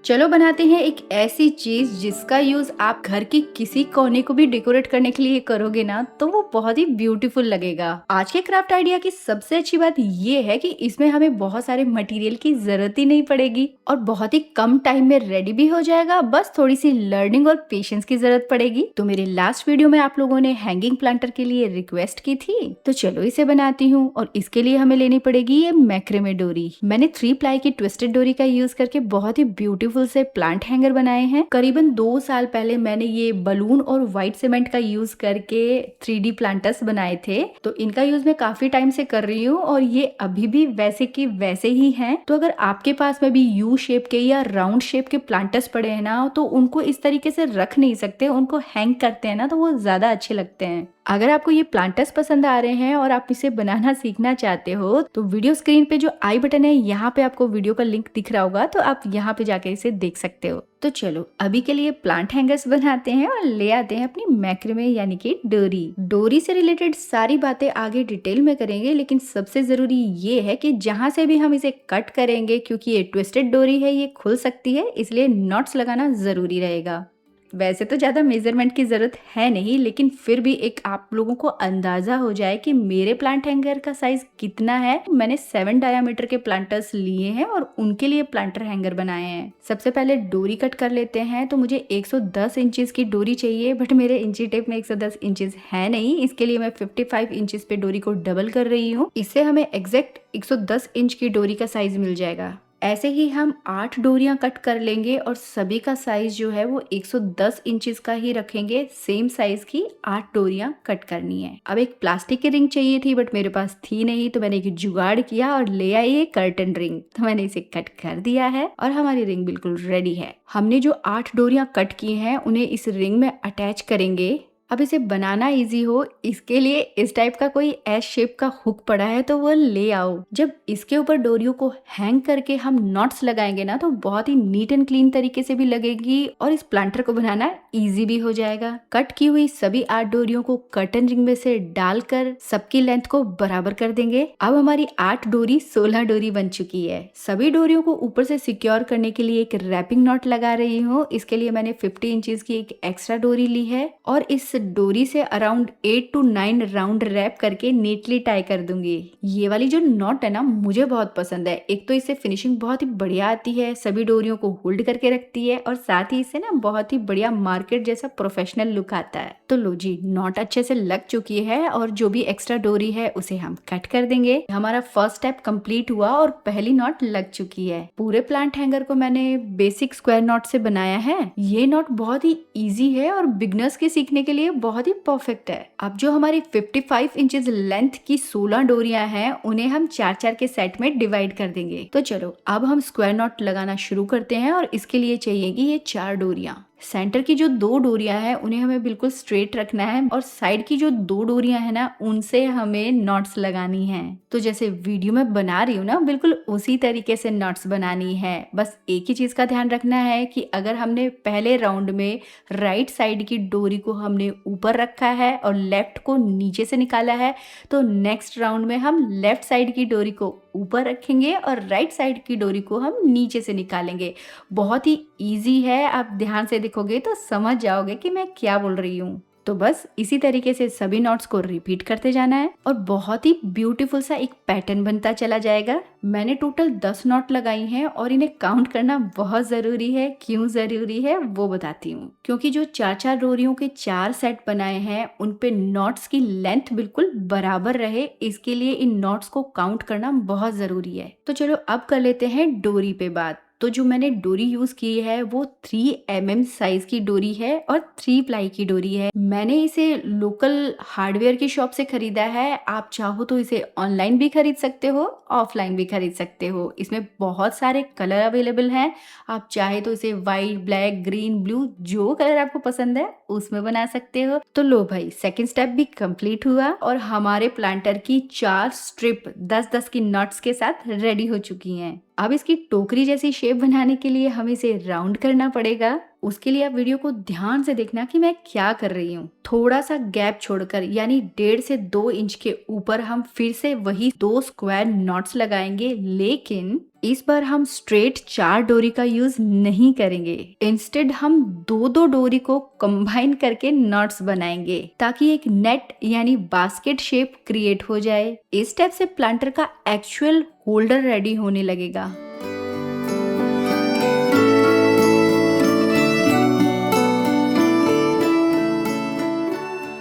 चलो बनाते हैं एक ऐसी चीज जिसका यूज आप घर की किसी कोने को भी डेकोरेट करने के लिए करोगे ना तो वो बहुत ही ब्यूटीफुल लगेगा। आज के क्राफ्ट आइडिया की सबसे अच्छी बात ये है कि इसमें हमें बहुत सारे मटेरियल की जरूरत ही नहीं पड़ेगी और बहुत ही कम टाइम में रेडी भी हो जाएगा। बस थोड़ी सी लर्निंग और पेशेंस की जरूरत पड़ेगी। तो मेरे लास्ट वीडियो में आप लोगों ने हैंगिंग प्लांटर के लिए रिक्वेस्ट की थी, तो चलो इसे बनाती हूँ। और इसके लिए हमें लेनी पड़ेगी ये मैक्रेमे डोरी। मैंने 3 प्लाई की ट्विस्टेड डोरी का यूज करके बहुत ही ब्यूटीफुल से प्लांट हैंगर बनाए हैं। करीबन 2 साल पहले मैंने ये बलून और व्हाइट सीमेंट का यूज करके 3D प्लांटर्स बनाए थे, तो इनका यूज मैं काफी टाइम से कर रही हूँ और ये अभी भी वैसे की वैसे ही हैं। तो अगर आपके पास में भी यू शेप के या राउंड शेप के प्लांटर्स पड़े हैं ना, तो उनको इस तरीके से रख नहीं सकते, उनको हैंग करते हैं ना तो वो ज्यादा अच्छे लगते हैं। अगर आपको ये प्लांटर्स पसंद आ रहे हैं और आप इसे बनाना सीखना चाहते हो तो वीडियो स्क्रीन पे जो आई बटन है यहाँ पे आपको वीडियो का लिंक दिख रहा होगा, तो आप यहाँ पे जाके इसे देख सकते हो। तो चलो अभी के लिए प्लांट हैंगर्स बनाते हैं और ले आते हैं अपनी मैक्रेमे यानी कि डोरी। डोरी से रिलेटेड सारी बातें आगे डिटेल में करेंगे, लेकिन सबसे जरूरी ये है कि जहां से भी हम इसे कट करेंगे, क्योंकि ये ट्विस्टेड डोरी है, ये खुल सकती है, इसलिए नॉट्स लगाना जरूरी रहेगा। वैसे तो ज्यादा मेजरमेंट की जरूरत है नहीं, लेकिन फिर भी एक आप लोगों को अंदाजा हो जाए कि मेरे प्लांट हैंगर का साइज कितना है। मैंने 7 डायमीटर के प्लांटर्स लिए हैं और उनके लिए प्लांटर हैंगर बनाए हैं। सबसे पहले डोरी कट कर लेते हैं। तो मुझे 110 इंचेस की डोरी चाहिए, बट मेरे इंची टेप में 110 इंचेस है नहीं, इसके लिए मैं 55 इंचेस पे डोरी को डबल कर रही हूँ। इससे हमें एग्जैक्ट 110 इंच की डोरी का साइज मिल जाएगा। ऐसे ही हम 8 डोरियां कट कर लेंगे और सभी का साइज जो है वो 110 इंचेस का ही रखेंगे। सेम साइज की 8 डोरियां कट करनी है। अब एक प्लास्टिक की रिंग चाहिए थी, बट मेरे पास थी नहीं, तो मैंने एक जुगाड़ किया और ले आई है कर्टन रिंग। तो मैंने इसे कट कर दिया है और हमारी रिंग बिल्कुल रेडी है। हमने जो 8 डोरियां कट की हैं उन्हें इस रिंग में अटैच करेंगे। अब इसे बनाना इजी हो इसके लिए इस टाइप का कोई एस शेप का हुक पड़ा है तो वो ले आओ। जब इसके ऊपर डोरियों को हैंग करके हम नॉट्स लगाएंगे ना तो बहुत ही नीट एंड क्लीन तरीके से भी लगेगी और इस प्लांटर को बनाना इजी भी हो जाएगा। कट की हुई सभी 8 डोरियों को कर्टन रिंग में से डालकर सबकी लेंथ को बराबर कर देंगे। अब हमारी 8 डोरी 16 डोरी बन चुकी है। सभी डोरियों को ऊपर से सिक्योर करने के लिए एक रैपिंग नॉट लगा रही हूँ। इसके लिए मैंने 50 इंचेस की एक एक्स्ट्रा डोरी ली है और इस डोरी से अराउंड 8 to 9 राउंड रैप करके नीटली टाई कर दूंगी। ये वाली जो नॉट है ना मुझे बहुत पसंद है। एक तो इससे फिनिशिंग बहुत ही बढ़िया आती है, सभी डोरियों को होल्ड करके रखती है और साथ ही इससे ना बहुत ही बढ़िया मार्केट जैसा प्रोफेशनल लुक आता है। तो लो जी, नॉट अच्छे से लग चुकी है और जो भी एक्स्ट्रा डोरी है उसे हम कट कर देंगे। हमारा फर्स्ट स्टेप कंप्लीट हुआ और पहली नॉट लग चुकी है। पूरे प्लांट हैंगर को मैंने बेसिक स्क्वायर नॉट से बनाया है। ये नॉट बहुत ही इजी है और बिगनर्स के सीखने के लिए बहुत ही परफेक्ट है। अब जो हमारी 55 इंचेस लेंथ की 16 डोरियां हैं उन्हें हम 4-4 के सेट में डिवाइड कर देंगे। तो चलो अब हम स्क्वायर नॉट लगाना शुरू करते हैं और इसके लिए चाहिएगी ये 4 डोरियां। सेंटर की जो 2 डोरियां हैं उन्हें हमें बिल्कुल स्ट्रेट रखना है और साइड की जो 2 डोरियां हैं ना उनसे हमें नॉट्स लगानी है। तो जैसे वीडियो में बना रही हूँ ना बिल्कुल उसी तरीके से नॉट्स बनानी है। बस एक ही चीज का ध्यान रखना है कि अगर हमने पहले राउंड में राइट साइड की डोरी को हमने ऊपर रखा है और लेफ्ट को नीचे से निकाला है, तो नेक्स्ट राउंड में हम लेफ्ट साइड की डोरी को ऊपर रखेंगे और राइट साइड की डोरी को हम नीचे से निकालेंगे। बहुत ही इजी है, आप ध्यान से देखोगे तो समझ जाओगे कि मैं क्या बोल रही हूँ। तो बस इसी तरीके से सभी नॉट्स को रिपीट करते जाना है और बहुत ही ब्यूटीफुल सा एक पैटर्न बनता चला जाएगा। मैंने टोटल 10 नॉट लगाई हैं और इन्हें काउंट करना बहुत जरूरी है। क्यों जरूरी है वो बताती हूँ। क्योंकि जो 4-4 डोरियों के 4 सेट बनाए हैं उन पे नॉट्स की लेंथ बिल्कुल बराबर रहे, इसके लिए इन नॉट्स को काउंट करना बहुत जरूरी है। तो चलो अब कर लेते हैं डोरी पे बात। तो जो मैंने डोरी यूज की है वो 3 mm साइज की डोरी है और 3 प्लाई की डोरी है। मैंने इसे लोकल हार्डवेयर की शॉप से खरीदा है। आप चाहो तो इसे ऑनलाइन भी खरीद सकते हो, ऑफलाइन भी खरीद सकते हो। इसमें बहुत सारे कलर अवेलेबल हैं। आप चाहे तो इसे व्हाइट, ब्लैक, ग्रीन, ब्लू, जो कलर आपको पसंद है उसमें बना सकते हो। तो लो भाई, सेकेंड स्टेप भी कंप्लीट हुआ और हमारे प्लांटर की 4 स्ट्रिप 10-10 की नॉट्स के साथ रेडी हो चुकी हैं। अब इसकी टोकरी जैसी शेप बनाने के लिए हमें इसे राउंड करना पड़ेगा। उसके लिए आप वीडियो को ध्यान से देखना कि मैं क्या कर रही हूँ। थोड़ा सा गैप छोड़कर यानी 1.5 से 2 इंच के ऊपर हम फिर से वही 2 स्क्वायर नॉट्स लगाएंगे, लेकिन इस बार हम स्ट्रेट 4 डोरी का यूज नहीं करेंगे। इंस्टेड हम दो दो डोरी को कंबाइन करके नॉट्स बनाएंगे ताकि एक नेट यानी बास्केट शेप क्रिएट हो जाए। इस स्टेप से प्लांटर का एक्चुअल होल्डर रेडी होने लगेगा।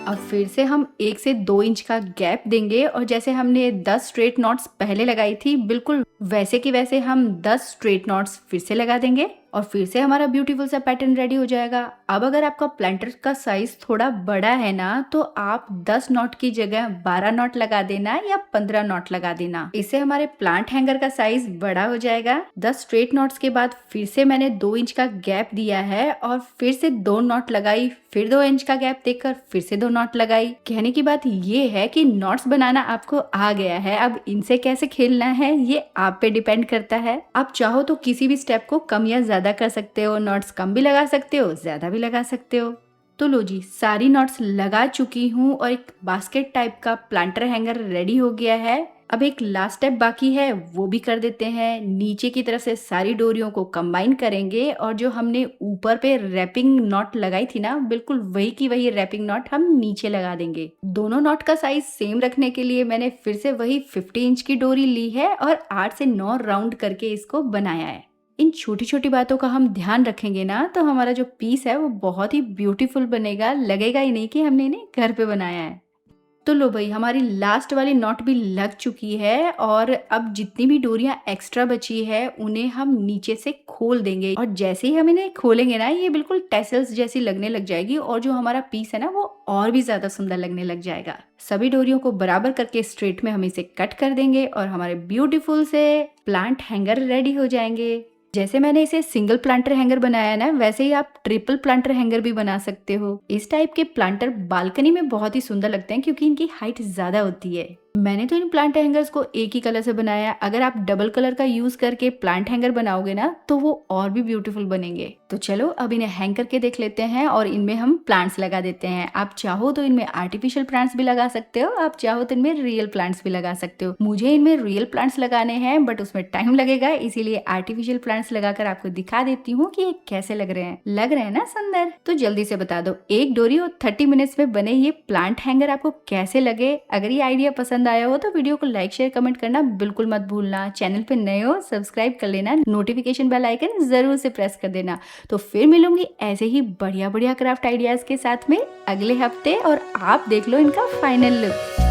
अब फिर से हम 1 से 2 इंच का गैप देंगे और जैसे हमने 10 स्ट्रेट नॉट्स पहले लगाई थी, बिल्कुल वैसे की वैसे हम 10 स्ट्रेट नॉट्स फिर से लगा देंगे और फिर से हमारा ब्यूटीफुल सा पैटर्न रेडी हो जाएगा। अब अगर आपका प्लांटर का साइज थोड़ा बड़ा है ना, तो आप 10 नॉट की जगह 12 नॉट लगा देना या 15 नॉट लगा देना। इससे हमारे प्लांट हैंगर का साइज बड़ा हो जाएगा। 10 स्ट्रेट नॉट्स के बाद फिर से मैंने 2 इंच का गैप दिया है और फिर से 2 नॉट लगाई, फिर 2 इंच का गैप देकर फिर से 2 नॉट लगाई। कहने की बात ये है कि नॉट्स बनाना आपको आ गया है, अब इनसे कैसे खेलना है ये आप पे डिपेंड करता है। आप चाहो तो किसी भी स्टेप को कम या ज्यादा कर सकते हो, नॉट्स कम भी लगा सकते हो, ज्यादा भी लगा सकते हो। तो लो जी, सारी नॉट्स लगा चुकी हूँ और एक बास्केट टाइप का प्लांटर हैंगर रेडी हो गया है। अब एक लास्ट स्टेप बाकी है, वो भी कर देते हैं। नीचे की तरफ से सारी डोरियों को कंबाइन करेंगे और जो हमने ऊपर पे रैपिंग नॉट लगाई थी ना, बिल्कुल वही की वही रैपिंग नॉट हम नीचे लगा देंगे। दोनों नॉट का साइज सेम रखने के लिए मैंने फिर से वही 50 इंच की डोरी ली है और 8 से 9 राउंड करके इसको बनाया है। इन छोटी छोटी बातों का हम ध्यान रखेंगे ना, तो हमारा जो पीस है वो बहुत ही ब्यूटीफुल बनेगा, लगेगा ही नहीं कि हमने इन्हें घर पे बनाया है। तो लो भाई, हमारी लास्ट वाली नॉट भी लग चुकी है और अब जितनी भी डोरियां एक्स्ट्रा बची है उन्हें हम नीचे से खोल देंगे और जैसे ही हम इन्हें खोलेंगे ना, ये बिल्कुल टेसल्स जैसी लगने लग जाएगी और जो हमारा पीस है ना वो और भी ज्यादा सुंदर लगने लग जाएगा। सभी डोरियों को बराबर करके स्ट्रेट में हम इसे कट कर देंगे और हमारे ब्यूटीफुल से प्लांट हैंगर रेडी हो जाएंगे। जैसे मैंने इसे सिंगल प्लांटर हैंगर बनाया है ना, वैसे ही आप ट्रिपल प्लांटर हैंगर भी बना सकते हो। इस टाइप के प्लांटर बालकनी में बहुत ही सुंदर लगते हैं क्योंकि इनकी हाइट ज्यादा होती है। मैंने तो इन प्लांट हैंगर्स को एक ही कलर से बनाया। अगर आप डबल कलर का यूज करके प्लांट हैंगर बनाओगे ना, तो वो और भी ब्यूटीफुल बनेंगे। तो चलो अब इन्हें हैंग करके देख लेते हैं और इनमें हम प्लांट्स लगा देते हैं। आप चाहो तो इनमें आर्टिफिशियल प्लांट्स भी लगा सकते हो, आप चाहो तो इनमें रियल प्लांट्स भी लगा सकते हो। मुझे इनमें रियल प्लांट्स लगाने हैं बट उसमें टाइम लगेगा, इसीलिए आर्टिफिशियल प्लांट्स लगाकर आपको दिखा देती हूँ कि ये कैसे लग रहे हैं। लग रहे हैं ना सुंदर? तो जल्दी से बता दो, एक डोरी और 30 मिनट्स में बने ये प्लांट हैंगर आपको कैसे लगे? अगर ये आइडिया पसंद आया हो तो वीडियो को लाइक शेयर कमेंट करना बिल्कुल मत भूलना। चैनल पे नए हो सब्सक्राइब कर लेना, नोटिफिकेशन बेल आइकन जरूर से प्रेस कर देना। तो फिर मिलूंगी ऐसे ही बढ़िया बढ़िया क्राफ्ट आइडियाज के साथ में अगले हफ्ते और आप देख लो इनका फाइनल लुक।